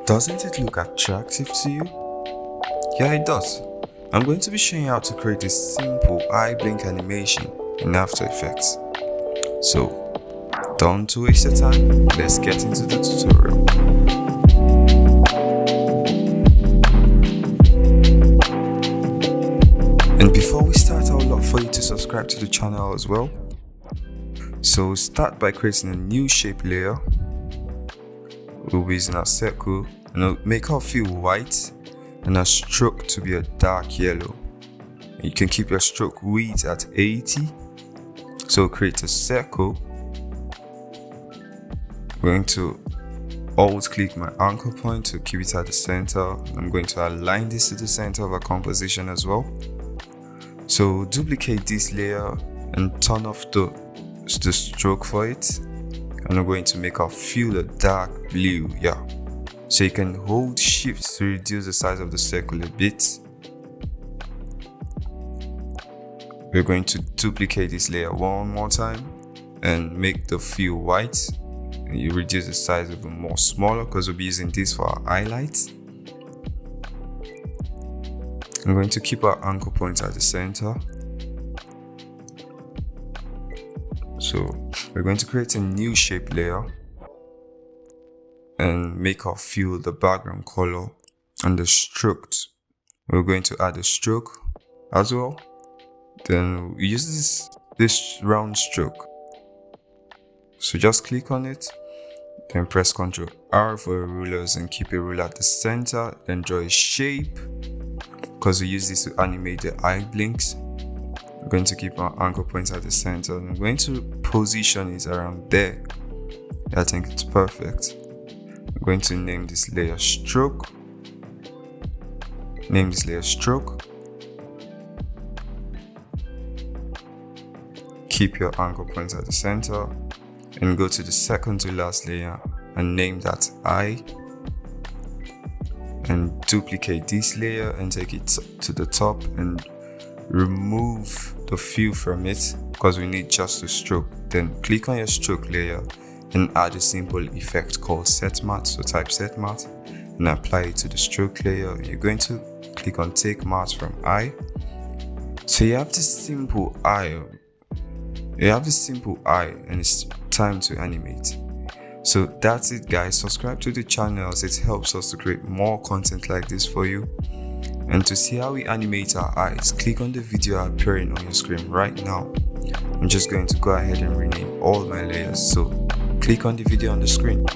Doesn't it look attractive to you? Yeah, it does. I'm going to be showing you how to create a simple eye blink animation in After Effects. So, don't waste your time, let's get into the tutorial. And before we start, I would love for you to subscribe to the channel as well. So start by creating a new shape layer. We'll be using a circle and I'll make our fill white and our stroke to be a dark yellow. You can keep your stroke width at 80. So create a circle. I'm going to alt click my anchor point to keep it at the center. I'm going to align this to the center of our composition as well. So duplicate this layer and turn off the stroke for it. And I'm going to make our fill a dark blue, so you can hold shift to reduce the size of the circle a bit. We're going to duplicate this layer one more time and make the fill white. And you reduce the size even more smaller because we'll be using this for our highlights. I'm going to keep our anchor point at the center. So we're going to create a new shape layer and make our fill the background color and the stroke. We're going to add a stroke as well. Then we use this round stroke. So just click on it, then press Ctrl R for your rulers and keep a ruler at the center. Then draw a shape because we use this to animate the eye blinks. I'm going to keep our anchor point at the center and I'm going to position it around there. I think it's perfect. I'm going to name this layer stroke. Name this layer stroke. Keep your anchor point at the center and go to the second to last layer and name that eye. And duplicate this layer and take it to the top and remove the fill from it because we need just a stroke. Then click on your stroke layer and add a simple effect called set matte. So type set matte and apply it to the stroke layer. You're going to click on take matte from eye. So you have this simple eye. And it's time to animate. So that's it, guys. Subscribe to the channel as it helps us to create more content like this for you. And to see how we animate our eyes, click on the video appearing on your screen right now. I'm just going to go ahead and rename all my layers. So click on the video on the screen.